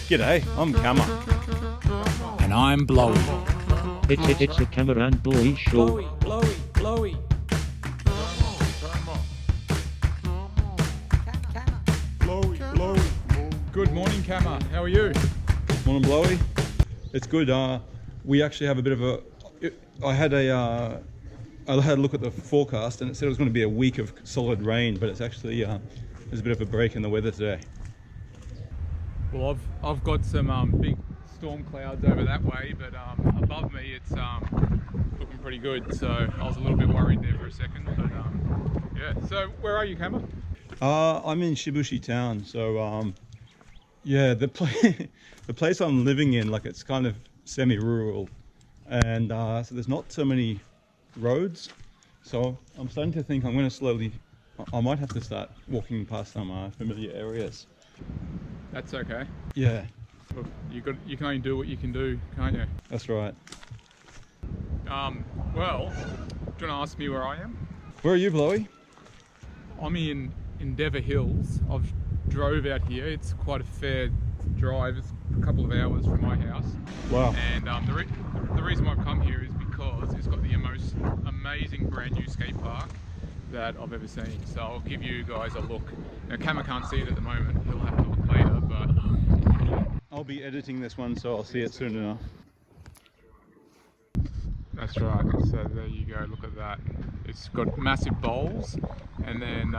G'day, I'm Kama. And I'm Blowy. It's a Kama and Blowy Show. Blowy. Good morning, Kama. How are you? Morning, Blowy. It's good. We actually have a bit of a... I had a look at the forecast and it said it was going to be a week of solid rain, but it's actually there's a bit of a break in the weather today. Well, I've got some big storm clouds over that way, but above me it's looking pretty good. So I was a little bit worried there for a second, but yeah. So where are you, Kama? I'm in Shibushi town, so yeah, the place I'm living in, like, it's kind of semi-rural, and so there's not so many roads. So I'm starting to think I might have to start walking past some familiar areas. That's okay. Yeah, Look, you can only do what you can do, can't you? that's right. Well, do you want to ask me where I am? Where are you, Blowy? I'm in Endeavour Hills. I've drove out here. It's quite a fair drive. It's a couple of hours from my house. Wow. And the reason I've come here is because it's got the most amazing brand new skate park that I've ever seen. So I'll give you guys a look. Now, Kama can't see it at the moment. He'll have to look later, but I'll be editing this one, so I'll see it soon enough. that's right. So there you go. Look at that. It's got massive bowls, and then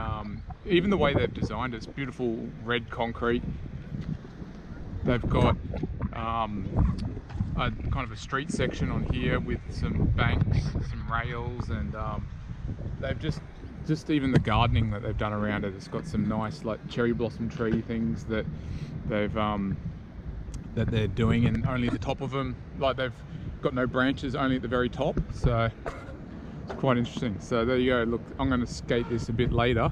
even the way they've designed it's beautiful red concrete. They've got a kind of a street section on here with some banks, some rails, and they've just even the gardening that they've done around it. It's got some nice like cherry blossom tree things that they've that they're doing, and only the top of them, like, they've got no branches, only at the very top. So it's quite interesting. So there you go. Look, I'm going to skate this a bit later.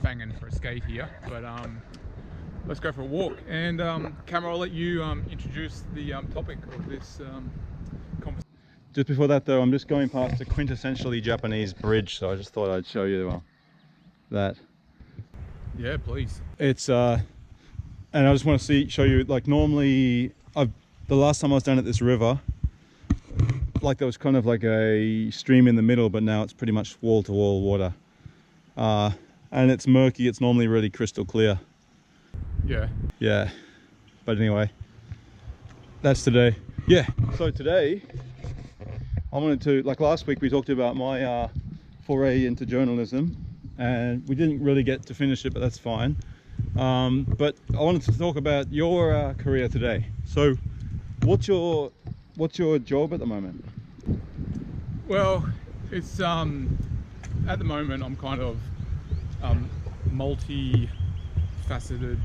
Banging for a skate here, but let's go for a walk. And Kama, I'll let you introduce the topic of this conversation. Just before that though, I'm just going past a quintessentially Japanese bridge, so I just thought I'd show you that. Yeah, please. It's and I just want to show you, like, normally the last time I was down at this river, like, there was kind of like a stream in the middle, but now it's pretty much wall to wall water, and it's murky. It's normally really crystal clear. Yeah, but anyway, that's today. Yeah, so today I wanted to, like, last week we talked about my foray into journalism, and we didn't really get to finish it, but that's fine. But I wanted to talk about your career today. So what's your job at the moment? Well, it's at the moment I'm kind of multi-faceted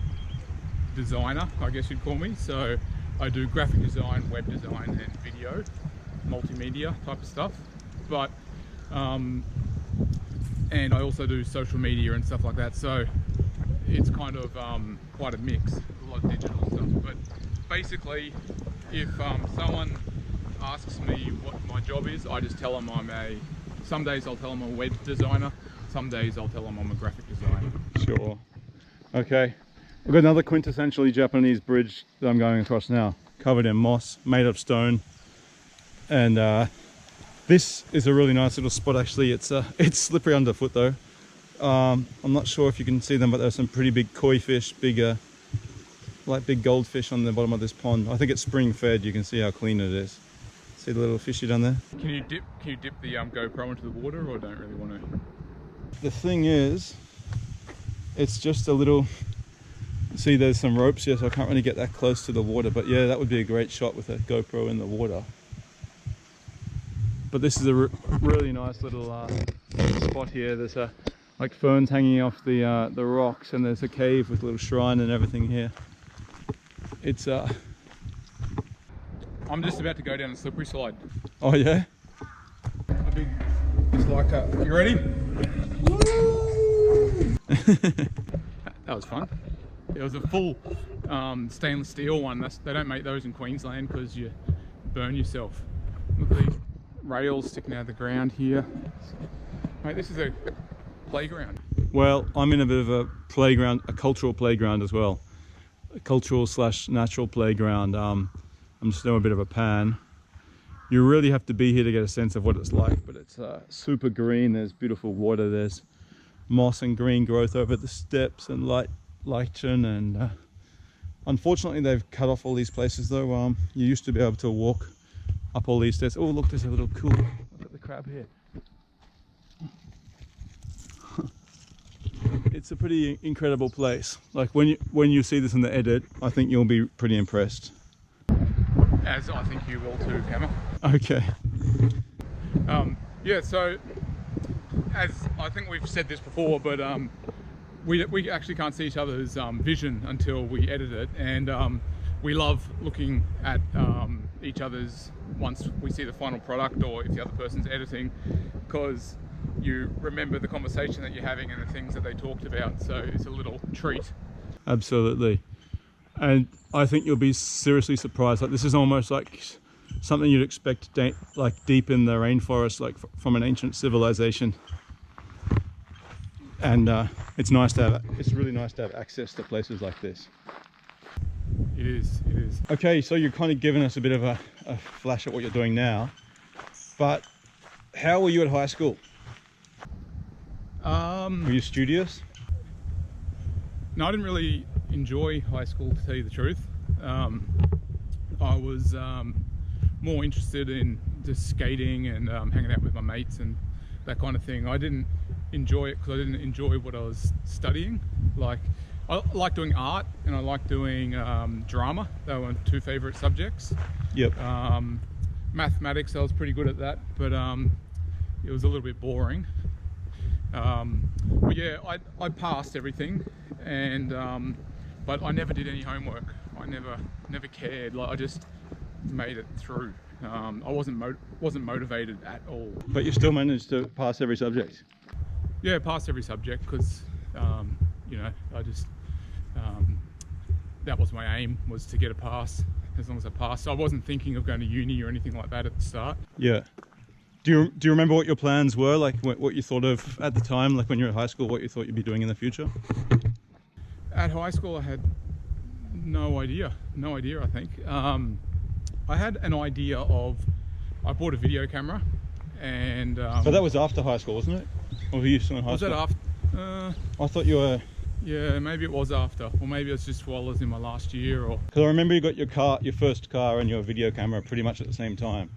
designer, I guess you'd call me. So I do graphic design, web design, and video, multimedia type of stuff. But and I also do social media and stuff like that. So it's kind of quite a mix, a lot of digital stuff. But basically, if someone asks me what my job is, I just tell them some days I'll tell them I'm a web designer, some days I'll tell them I'm a graphic designer. Sure. Okay. I've got another quintessentially Japanese bridge that I'm going across now, covered in moss, made of stone. And this is a really nice little spot actually. It's slippery underfoot though. I'm not sure if you can see them, but there's some pretty big koi fish, big goldfish on the bottom of this pond. I think it's spring fed. You can see how clean it is. See the little fishy down there? Can you dip the GoPro into the water, or don't really want to? The thing is, it's just a little, see there's some ropes here, so I can't really get that close to the water, but yeah, that would be a great shot with a GoPro in the water. But this is a really nice little spot here. There's like ferns hanging off the rocks, and there's a cave with a little shrine and everything here. It's I'm just about to go down a slippery slide. Oh yeah? It's like you ready? That was fun. It was a full stainless steel one. They don't make those in Queensland because you burn yourself. Look at these rails sticking out of the ground here. Mate, this is a playground. Well, I'm in a bit of a playground, a cultural playground as well. cultural / natural playground. I'm just now a bit of a pan. You really have to be here to get a sense of what it's like, but it's super green. There's beautiful water. There's moss and green growth over the steps and lichen, and unfortunately they've cut off all these places though. You used to be able to walk up all these stairs. Oh look, there's a little cool, look at the crab here. It's a pretty incredible place. Like when you see this in the edit, I think you'll be pretty impressed. As I think you will too, Kama. Okay. Yeah, so as I think we've said this before, but we actually can't see each other's vision until we edit it, and we love looking at each other's once we see the final product, or if the other person's editing, because you remember the conversation that you're having and the things that they talked about, so it's a little treat. Absolutely. And I think you'll be seriously surprised. Like, this is almost like something you'd expect like deep in the rainforest, like from an ancient civilization. And it's really nice to have access to places like this. It is. Okay, so you're kind of giving us a bit of a flash at what you're doing now, but how were you at high school? Were you studious? No, I didn't really enjoy high school, to tell you the truth. I was more interested in just skating and hanging out with my mates and that kind of thing. I didn't enjoy it because I didn't enjoy what I was studying. Like, I like doing art and I like doing drama. They were my two favourite subjects. Yep. Mathematics, I was pretty good at that, but it was a little bit boring. But yeah, I passed everything, and but I never did any homework. I never cared. Like, I just made it through. I wasn't motivated at all. But you still managed to pass every subject? Yeah, passed every subject because you know, I just that was my aim, was to get a pass. As long as I passed, so I wasn't thinking of going to uni or anything like that at the start. Yeah. Do you remember what your plans were, like what you thought of at the time, like when you were in high school, what you thought you'd be doing in the future? At high school, I had no idea, I think. I had an idea of, I bought a video camera, and... so that was after high school, wasn't it? Or were you still in high school? Was that after? I thought you were... Yeah, maybe it was after, or maybe it was just while I was in my last year, or... Because I remember you got your first car and your video camera pretty much at the same time.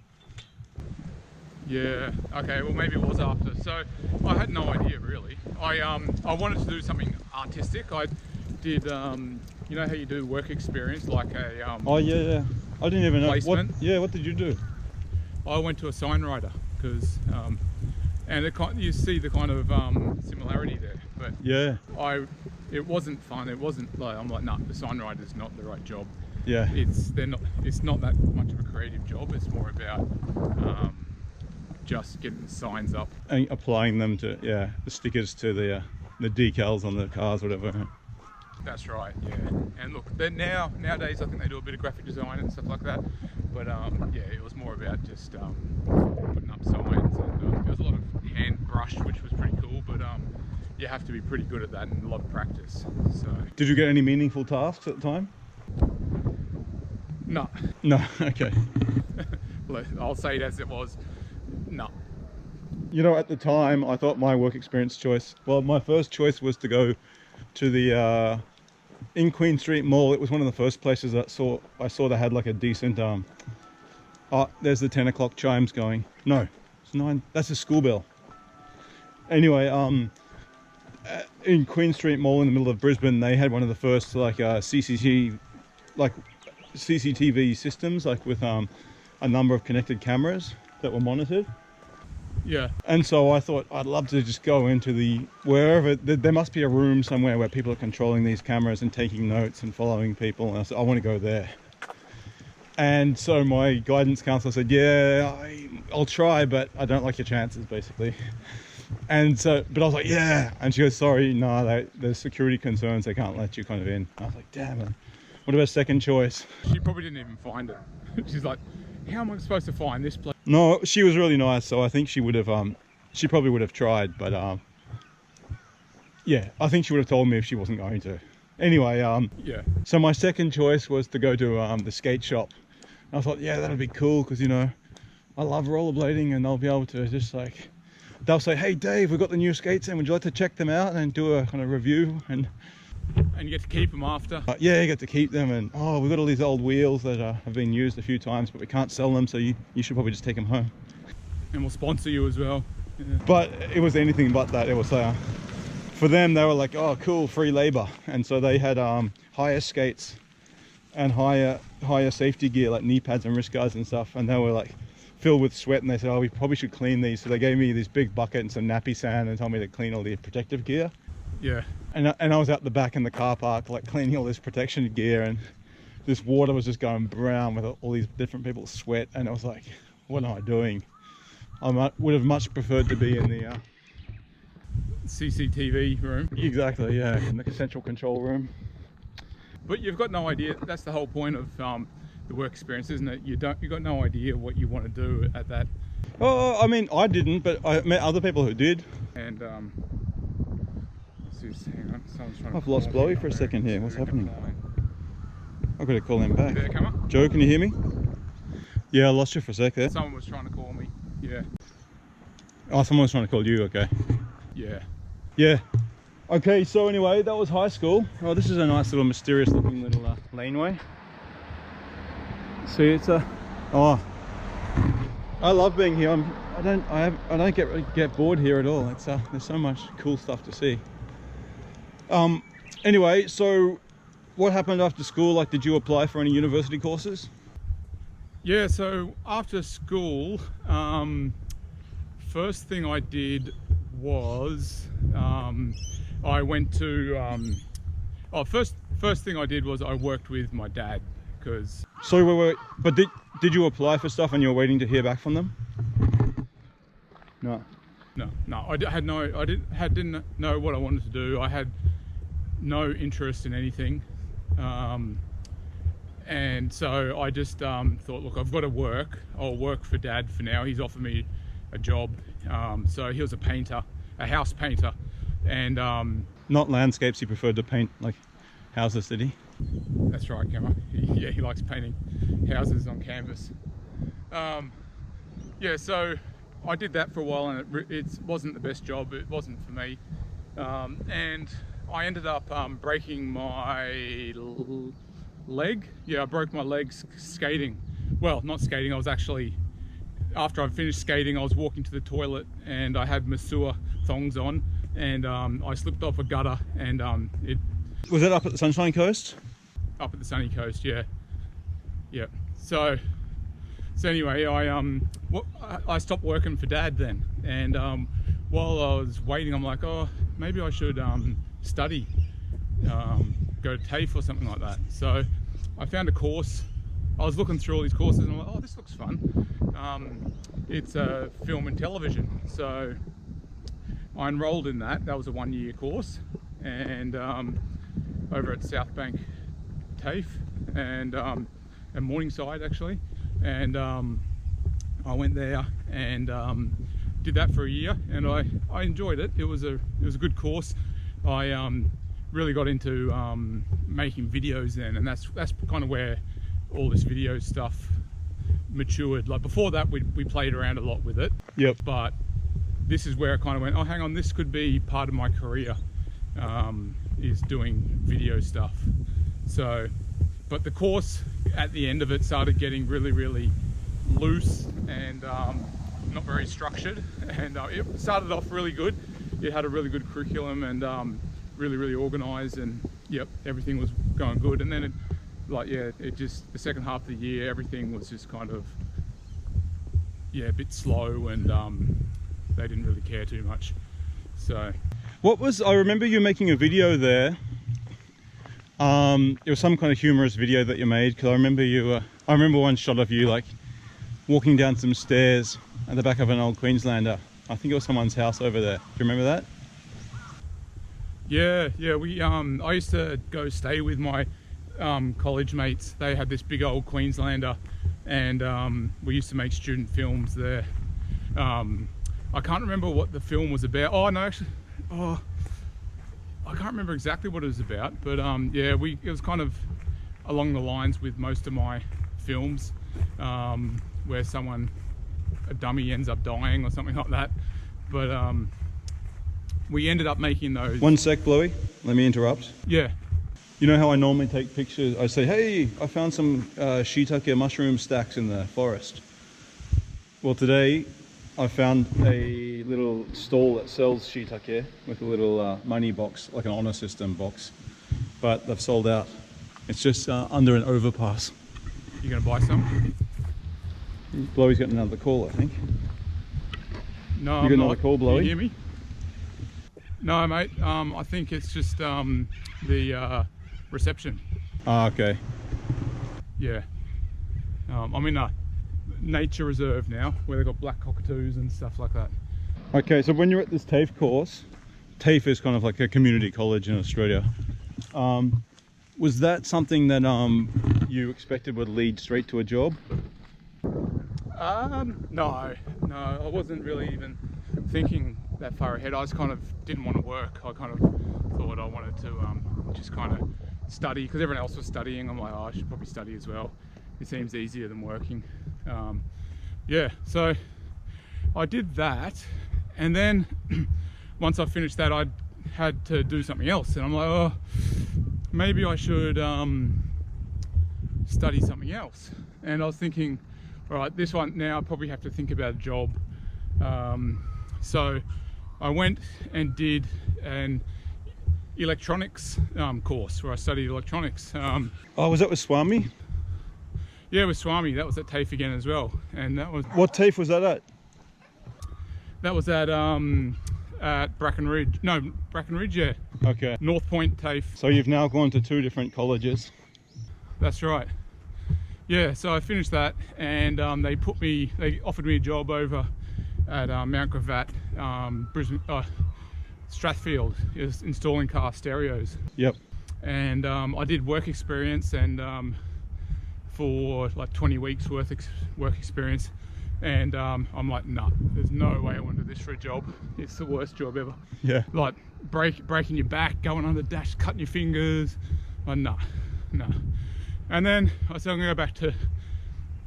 Yeah, okay, well maybe it was after. So I had no idea really. I wanted to do something artistic. I did, you know how you do work experience, like a... oh yeah, I didn't even know. Placement. What did you do? I went to a sign writer, because, and you see the kind of similarity there. But yeah, it wasn't fun. It wasn't like, I'm like, nah, the sign writer's not the right job. Yeah. It's not that much of a creative job. It's more about just getting the signs up and applying them to the stickers to the decals on the cars, whatever. That's right, yeah. And look, nowadays I think they do a bit of graphic design and stuff like that, but yeah, it was more about just putting up signs, and there was a lot of hand brush, which was pretty cool, but you have to be pretty good at that and a lot of practice. So did you get any meaningful tasks at the time? No. Okay. I'll say it as it was. No. You know, at the time I thought my work experience choice, well, my first choice was to go to the in Queen Street Mall. It was one of the first places that I saw that had like a decent there's the 10 o'clock chimes going. No, it's 9. That's a school bell. Anyway, in Queen Street Mall in the middle of Brisbane, they had one of the first like CCTV systems, like with a number of connected cameras that were monitored. Yeah. And so I thought I'd love to just go into wherever, there must be a room somewhere where people are controlling these cameras and taking notes and following people. And I said, I want to go there. And so my guidance counselor said, yeah, I'll try, but I don't like your chances, basically. And so, but I was like, yeah. And she goes, sorry, no, there's security concerns. They can't let you kind of in. I was like, damn it. What about second choice? She probably didn't even find it. She's like, how am I supposed to find this place? No, she was really nice, so I think she would have, she probably would have tried, but yeah, I think she would have told me if she wasn't going to. Anyway, Yeah. so my second choice was to go to the skate shop. And I thought, yeah, that'd be cool because, you know, I love rollerblading and I'll be able to just like, they'll say, hey Dave, we've got the new skates in, would you like to check them out and do a kind of review? And you get to keep them after. yeah, you get to keep them, and oh, we've got all these old wheels that have been used a few times, but we can't sell them, so you should probably just take them home. And we'll sponsor you as well. Yeah. But it was anything but that. It was for them, they were like, oh cool, free labor. And so they had higher skates and higher safety gear, like knee pads and wrist guards and stuff, and they were like filled with sweat, and they said, oh, we probably should clean these. So they gave me this big bucket and some nappy sand and told me to clean all the protective gear. Yeah. And I was out the back in the car park, like cleaning all this protection gear, and this water was just going brown with all these different people's sweat. And I was like, what am I doing? I would have much preferred to be in the CCTV room. exactly, yeah, in the central control room. But you've got no idea. That's the whole point of the work experience, isn't it? You've got no idea what you want to do at that. Oh, I mean, I didn't, but I met other people who did. And hang on, someone's trying to I've lost call me. Blowy for a second here. What's happening? I've got to call him back. There, Kama? Joe, can you hear me? Yeah, I lost you for a sec there. Someone was trying to call me. Yeah. Oh, someone was trying to call you. Okay. Yeah. Yeah. Okay, so anyway, that was high school. Oh, this is a nice little mysterious looking little laneway. See, it's oh, I love being here. I don't get bored here at all. It's there's so much cool stuff to see. Anyway, so what happened after school? Like, did you apply for any university courses? Yeah, so after school, first thing I did was I went to first thing I did was I worked with my dad, because So wait, but did you apply for stuff and you were waiting to hear back from them? No. no, I didn't know what I wanted to do. I had no interest in anything, and so I just thought, look, I've got to work. I'll work for Dad for now. He's offered me a job. So he was a painter, a house painter, and Not landscapes. He preferred to paint like houses, did he? that's right, Kama. Yeah, he likes painting houses on canvas. Yeah, so I did that for a while, and it wasn't the best job. It wasn't for me, and I ended up breaking my leg. Yeah, I broke my leg skating. Well, not skating. I was actually, after I finished skating, I was walking to the toilet and I had Masua thongs on, and I slipped off a gutter, and it Was that up at the Sunshine Coast? up at the sunny coast. Yeah. So anyway, I stopped working for Dad then, and while I was waiting, I'm like, oh, maybe I should study, go to TAFE or something like that. So I found a course. I was looking through all these courses and I'm like, oh, this looks fun. It's film and television. So I enrolled in that. That was a 1-year course, and over at South Bank TAFE and Morningside actually, and I went there and did that for a year, and I enjoyed it. It was a good course. I really got into making videos then, and that's kind of where all this video stuff matured. Like before that, we played around a lot with it. Yep. But this is where I kind of went, oh, hang on, this could be part of my career, is doing video stuff. So, but the course at the end of it started getting really, really loose and not very structured. And it started off really good. It had a really good curriculum and really, really organized, and yep, everything was going good. And then it just, the second half of the year, everything was just kind of, a bit slow, and they didn't really care too much. So I remember you making a video there. It was some kind of humorous video that you made, because I remember one shot of you like walking down some stairs at the back of an old Queenslander. I think it was someone's house over there. Do you remember that? Yeah, we I used to go stay with my college mates. They had this big old Queenslander, and we used to make student films there. I can't remember what the film was about. Oh no, actually, I can't remember exactly what it was about, but yeah, it was kind of along the lines with most of my films, where a dummy ends up dying or something like that. But we ended up making those. One sec, Blowy. Let me interrupt. Yeah. You know how I normally take pictures? I say, hey, I found some shiitake mushroom stacks in the forest. Well, today I found a little stall that sells shiitake with a little money box, like an honor system box, but they've sold out. It's just under an overpass. You gonna buy some? Blowy's got another call, I think. No, you got another call, Blowy? Can you hear me? No, mate. I think it's just the reception. Ah, okay. Yeah. I'm in a nature reserve now, where they've got black cockatoos and stuff like that. Okay, so when you're at this TAFE course, TAFE is kind of like a community college in Australia. Was that something that you expected would lead straight to a job? No, I wasn't really even thinking that far ahead. I just kind of didn't want to work. I kind of thought I wanted to just kind of study, because everyone else was studying. I'm like, oh, I should probably study as well. It seems easier than working. Yeah, so I did that, and then once I finished that, I had to do something else, and I'm like, oh, maybe I should study something else. And I was thinking, all right, this one now I probably have to think about a job. So I went and did an electronics course where I studied electronics. Oh, was that with Swami? Yeah, with Swami. That was at TAFE again as well. And that was... What TAFE was that at? That was at Bracken Ridge. No, Bracken Ridge, yeah. Okay. North Point TAFE. So you've now gone to 2 different colleges. That's right. Yeah, so I finished that, and they offered me a job over at Mount Gravatt, Brisbane, Strathfield, is installing car stereos. Yep. And I did work experience, and for like 20 weeks worth work experience, and I'm like, nah, there's no way I want to do this for a job. It's the worst job ever. Yeah. Like breaking your back, going on the dash, cutting your fingers. Like, nah. And then I said I'm gonna go back to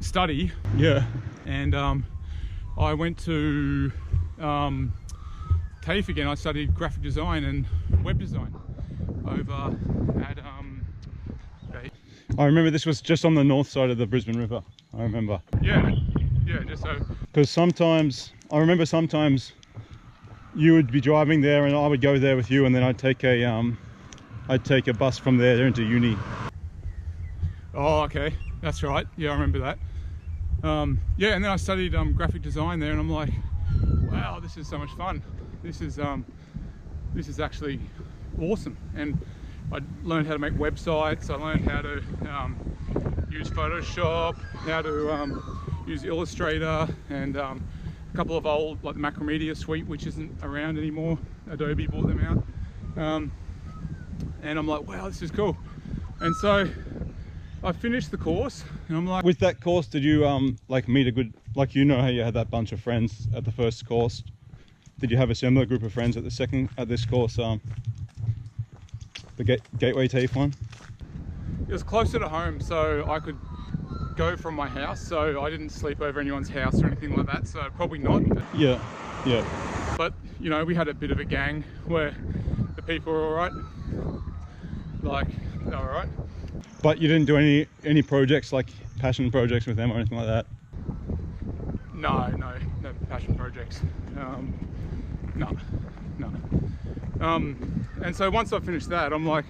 study. Yeah. And I went to TAFE again. I studied graphic design and web design over at I remember this was just on the north side of the Brisbane River. I remember. Yeah, just so. Because sometimes you would be driving there, and I would go there with you, and then I'd take a bus from there into uni. Oh, okay, that's right. Yeah, I remember that. Yeah, and then I studied graphic design there, and I'm like, wow, this is so much fun. This is actually awesome. And I learned how to make websites. I learned how to use Photoshop, how to use Illustrator, and a couple of old, like the Macromedia suite, which isn't around anymore. Adobe bought them out. And I'm like, wow, this is cool. And so I finished the course, and I'm like... With that course, did you like meet a good, like, you know how you had that bunch of friends at the first course? Did you have a similar group of friends at this course, the Gateway TAFE one? It was closer to home, so I could go from my house, so I didn't sleep over anyone's house or anything like that, so probably not. But, yeah. But, you know, we had a bit of a gang where the people were all right. Like, they were all right. But you didn't do any projects, like passion projects with them or anything like that? No passion projects. No. And so once I finished that, I'm like,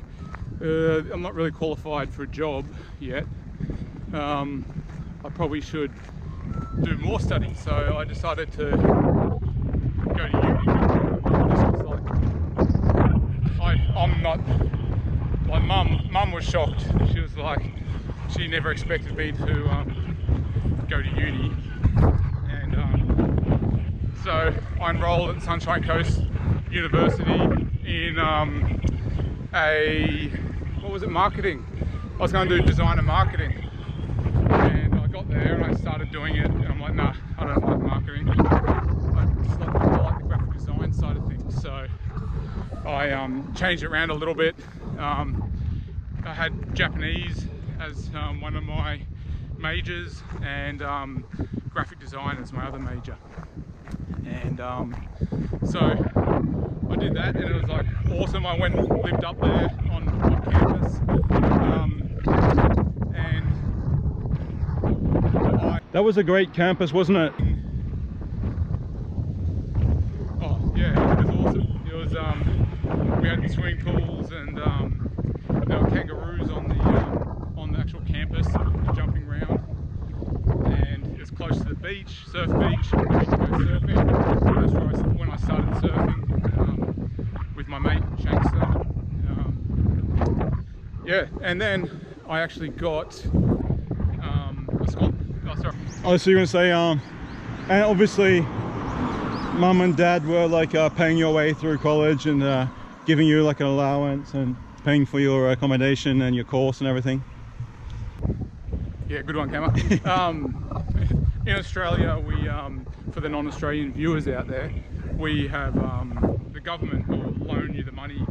I'm not really qualified for a job yet. I probably should do more study. So I decided to go to uni. I'm not. My mum was shocked. She was like, she never expected me to go to uni, and so I enrolled at Sunshine Coast University in marketing. I was going to do design and marketing, and I got there and I started doing it, and I'm like, nah, I don't like marketing. I like the graphic design side of things. So I changed it around a little bit. I had Japanese as one of my majors, and graphic design as my other major. And so I did that, and it was like awesome. I went and lived up there on campus, and that was a great campus, wasn't it? Oh yeah, it was awesome. It was we had swimming pools, and there were kangaroos on the actual campus jumping around, and it was close to the beach, surf beach. We used to go surfing. That's when I started surfing with my mate Shankster. Yeah, and then I actually got a school. Oh, sorry. Oh, so you're gonna say, and obviously, mum and dad were like paying your way through college and giving you like an allowance and paying for your accommodation and your course and everything. Yeah, good one, Kama. In Australia, we for the non-Australian viewers out there, we have the government will loan you the money.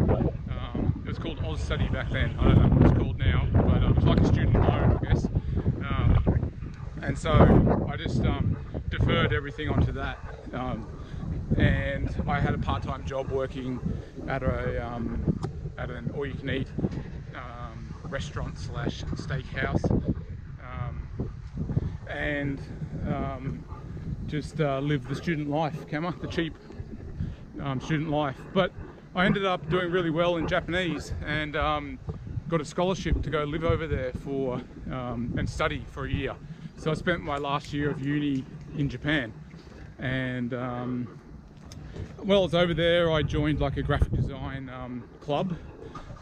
It was called Oz Study back then. I don't know what it's called now, but it's like a student loan, I guess. And so I just deferred everything onto that, and I had a part-time job working at an all-you-can-eat restaurant / steakhouse, and just lived the student life, Kama, the cheap student life. But I ended up doing really well in Japanese, and got a scholarship to go live over there for and study for a year. So I spent my last year of uni in Japan, and while I was over there, I joined like a graphic design club,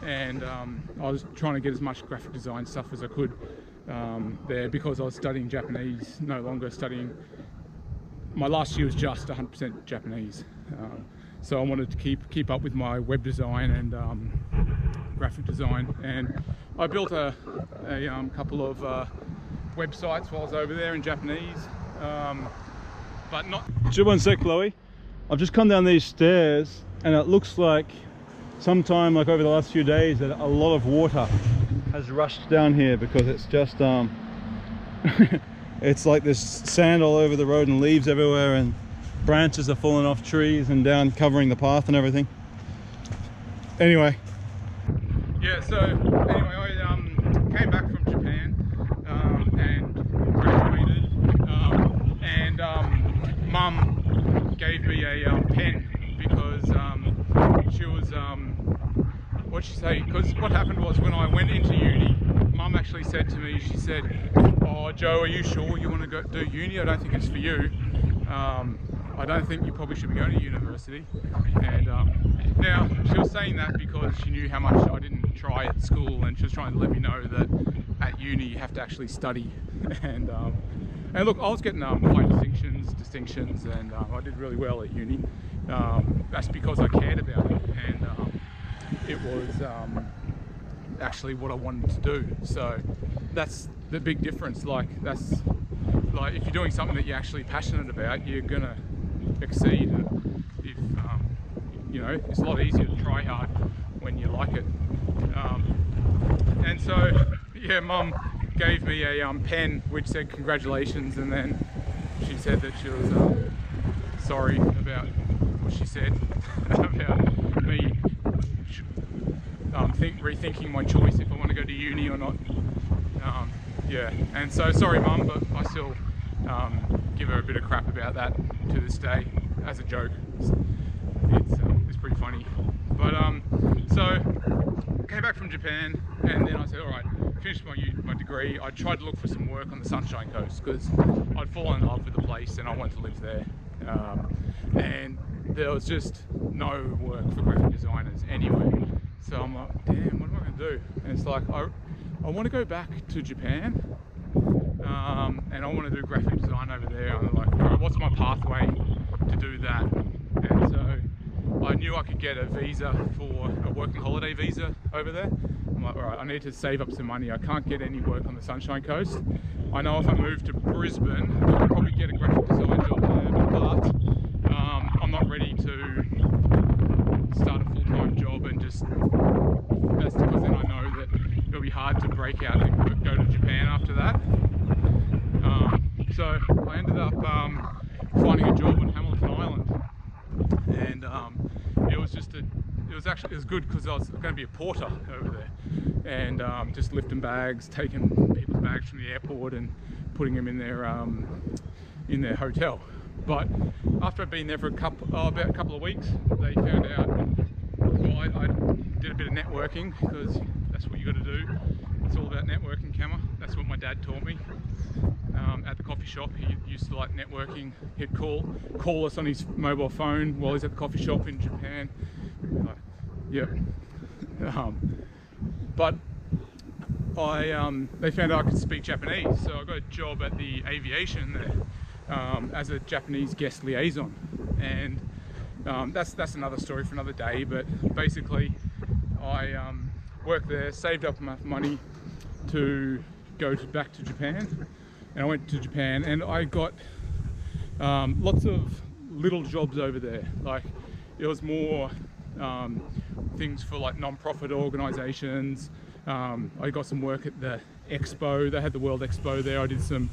and I was trying to get as much graphic design stuff as I could there, because I was studying Japanese, no longer studying. My last year was just 100% Japanese, so I wanted to keep up with my web design and graphic design, and I built a couple of websites while I was over there in Japanese, but not. Just one sec, Chloe. I've just come down these stairs, and it looks like sometime like over the last few days that a lot of water has rushed down here, because it's just it's like there's sand all over the road and leaves everywhere, and branches are falling off trees and down, covering the path and everything. Anyway. Yeah, so anyway, I came back from Japan and graduated, and Mum gave me a pen, because she was, what'd she say? Because what happened was, when I went into uni, Mum actually said to me, she said, "Oh, Joe, are you sure you want to go do uni? I don't think it's for you. I don't think you probably should be going to university." And now she was saying that because she knew how much I didn't try at school, and she was trying to let me know that at uni you have to actually study. And look, I was getting high distinctions, and I did really well at uni. That's because I cared about it, and it was actually what I wanted to do. So that's the big difference. Like, that's like, if you're doing something that you're actually passionate about, you're gonna exceed. And if you know, it's a lot easier to try hard when you like it. And so yeah, Mum gave me a pen which said congratulations, and then she said that she was sorry about what she said about me rethinking my choice if I want to go to uni or not. Yeah, and so sorry Mum, but I still give her a bit of crap about that to this day as a joke. It's pretty funny. But so came back from Japan, and then I said, all right, finished my degree. I tried to look for some work on the Sunshine Coast, because I'd fallen in love with the place and I wanted to live there. And there was just no work for graphic designers anywhere. So I'm like, damn, what am I going to do? And it's like, I want to go back to Japan, and I want to do graphic design over there. I'm like, all right, what's my pathway to do that? And so I knew I could get a visa for a working holiday visa over there. I'm like, all right, I need to save up some money. I can't get any work on the Sunshine Coast. I know if I move to Brisbane, I could probably get a graphic design job there, but I'm not ready to start a full-time job just, that's because then I know that it'll be hard to break out and go to Japan after that. So I ended up finding a job on Hamilton Island, and it was good because I was going to be a porter over there, and just lifting bags, taking people's bags from the airport and putting them in their hotel. But after I'd been there for about a couple of weeks, they found out. Well, I did a bit of networking, because that's what you got to do. It's all about networking, Kama. That's what my dad taught me. At the coffee shop, he used to like networking. He'd call us on his mobile phone while he's at the coffee shop in Japan. Yeah. But they found out I could speak Japanese, so I got a job at the aviation there as a Japanese guest liaison, and that's another story for another day. But basically, I worked there, saved up enough money to go back to Japan. And I went to Japan, and I got lots of little jobs over there. Like, it was more things for like non-profit organizations. I got some work at the expo. They had the World Expo there. I did some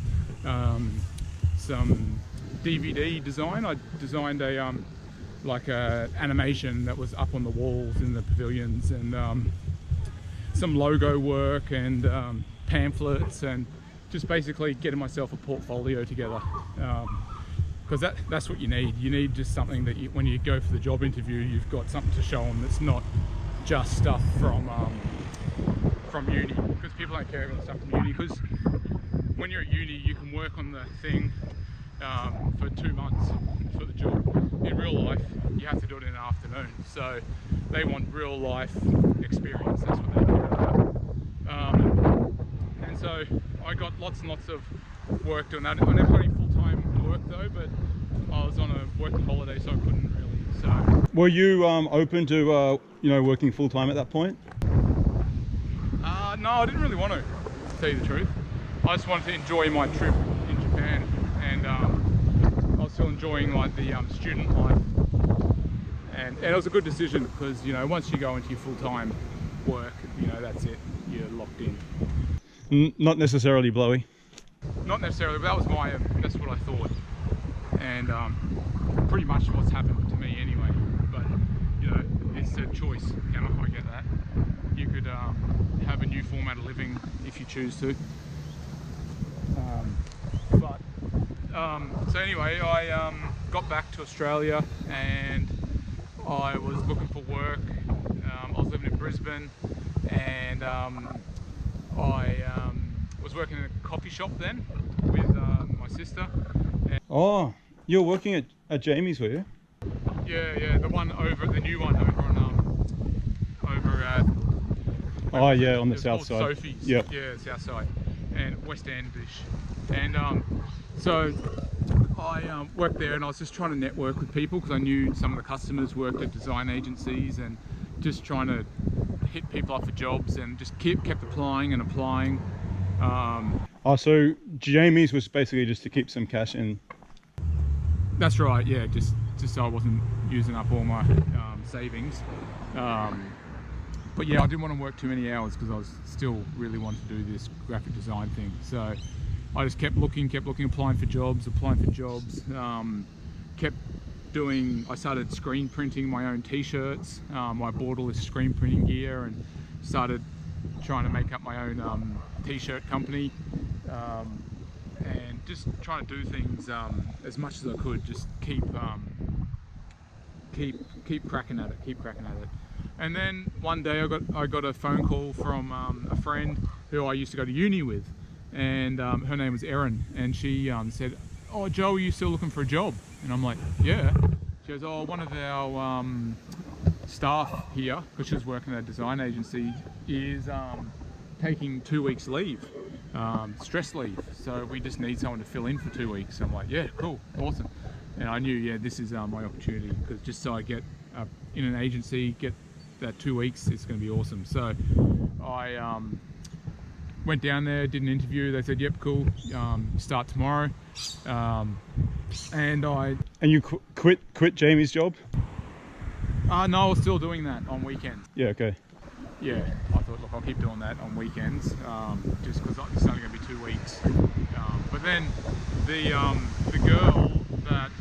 DVD design. I designed a like a animation that was up on the walls in the pavilions, and some logo work and pamphlets, and just basically getting myself a portfolio together, because that's what you need. You need just something that when you go for the job interview, you've got something to show them that's not just stuff from uni, because people don't care about stuff from uni. Because when you're at uni, you can work on the thing for 2 months for the job. In real life, you have to do it in an afternoon. So they want real life experience. That's what they care about. And so I got lots and lots of work doing that. I never got any full-time work though, but I was on a working holiday, so I couldn't really. So Were you open to working full time at that point? no, I didn't really want to tell you the truth. I just wanted to enjoy my trip in Japan, and I was still enjoying like the student life, and it was a good decision, because once you go into your full-time work, that's it, you're locked in. Not necessarily blowy. Not necessarily, but that's what I thought, and pretty much what's happened to me anyway. But it's a choice, Kama. I get that. You could have a new format of living if you choose to. So anyway, I got back to Australia, and I was looking for work. I was living in Brisbane, and I was working in a coffee shop then with my sister. Oh, you're working at Jamie's, were you? Yeah, the new one over at. Oh yeah, on the south side. Sophie's. Yep. Yeah, south side, and West Endish, and so I worked there, and I was just trying to network with people, because I knew some of the customers worked at design agencies, and just trying to hit people up for jobs, and just kept applying and applying. So Jamie's was basically just to keep some cash in. That's right. Yeah, just so I wasn't using up all my savings. But yeah, I didn't want to work too many hours, because I was still really wanting to do this graphic design thing. So I just kept looking, applying for jobs. I started screen printing my own t-shirts. I bought all this screen printing gear and started trying to make up my own t-shirt company, and just trying to do things as much as I could. Just keep cracking at it. And then one day I got a phone call from a friend who I used to go to uni with, and her name was Erin, and she said, "Oh, Joe, are you still looking for a job?" And I'm like, "Yeah." She goes, "Oh, one of our staff here," because she was working at a design agency, is taking 2 weeks leave, stress leave. So we just need someone to fill in for 2 weeks. I'm like, "Yeah, cool, awesome." And I knew, yeah, this is my opportunity, because just so I get in an agency, get that 2 weeks, it's going to be awesome. So I went down there, did an interview. They said, "Yep, cool, start tomorrow." And you quit Jamie's job? No, I was still doing that on weekends. Yeah, okay. Yeah, I thought, look, I'll keep doing that on weekends, just because it's only going to be 2 weeks. But then the girl that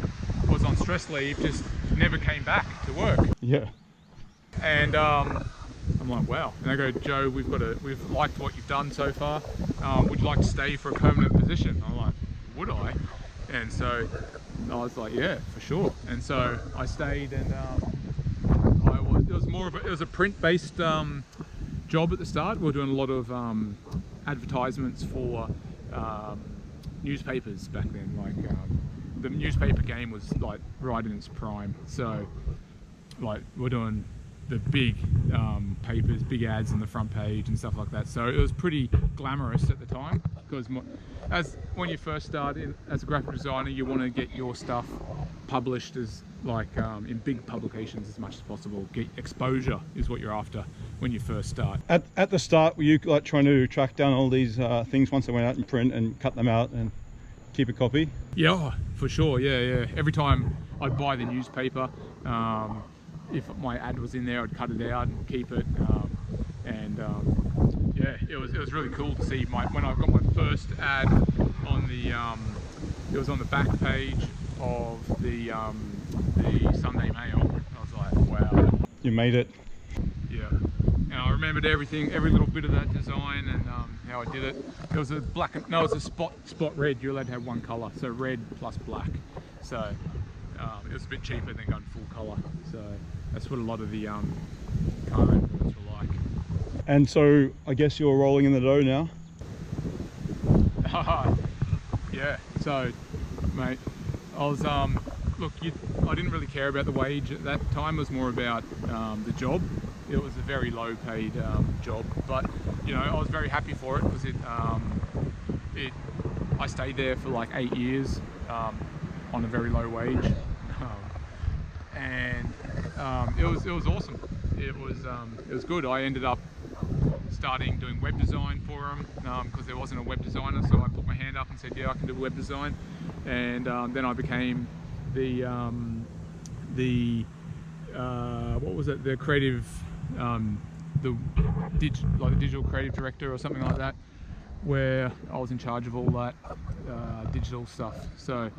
was on stress leave just never came back to work. Yeah. And I'm like, wow. And they go, Joe, we've liked what you've done so far. Would you like to stay for a permanent position? I'm like, would I? And so I was like, yeah, for sure. And so I stayed, and it was a print-based job at the start. We were doing a lot of advertisements for newspapers back then. Like the newspaper game was like right in its prime. So like we're doing the big papers, big ads on the front page and stuff like that. So it was pretty glamorous at the time, because when you first start as a graphic designer, you want to get your stuff published as like in big publications as much as possible. Get exposure is what you're after when you first start. At the start, were you like trying to track down all these things once they went out in print and cut them out and keep a copy? Yeah, for sure. Yeah. Every time I'd buy the newspaper, if my ad was in there, I'd cut it out and keep it. Yeah, it was really cool to see when I got my first ad on the it was on the back page of the Sunday Mail. I was like, wow. You made it. Yeah. And I remembered everything, every little bit of that design, and how I did it. It was a it was a spot red. You're allowed to have one colour, so red plus black. So it was a bit cheaper than going full colour. So that's what a lot of the car adverts were like. And so I guess you're rolling in the dough now. Yeah. So, mate, I was look, I didn't really care about the wage at that time. It was more about the job. It was a very low paid job, but you know, I was very happy for it, because I stayed there for like 8 years on a very low wage, and it was awesome. It was good. I ended up starting doing web design for them, because there wasn't a web designer, so I put my hand up and said, yeah, I can do web design. And then I became the what was it, the creative, the digital creative director or something like that, where I was in charge of all that digital stuff. So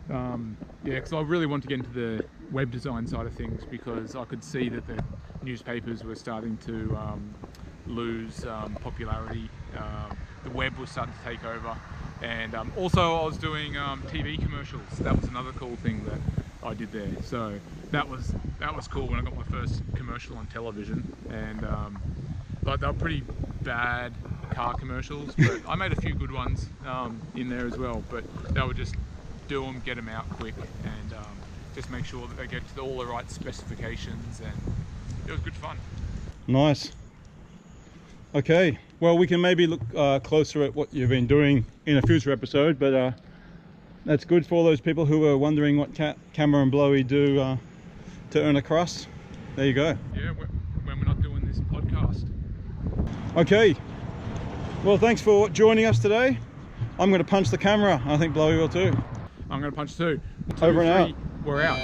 yeah, because I really wanted to get into the web design side of things, because I could see that the newspapers were starting to lose popularity. The web was starting to take over, and also I was doing TV commercials. That was another cool thing that I did there. So that was cool when I got my first commercial on television, and like they were pretty bad car commercials, but I made a few good ones in there as well. But they would just do them, get them out quick, and just make sure that they get to all the right specifications, and it was good fun. Nice. Okay, well, we can maybe look closer at what you've been doing in a future episode, but that's good for all those people who are wondering what Kama and Blowy do to earn a crust. There you go. Yeah, when we're not doing this podcast. Okay, well, thanks for joining us today. I'm going to punch the camera. I think Blowy will too. I'm going to punch too. Over and out. We're out.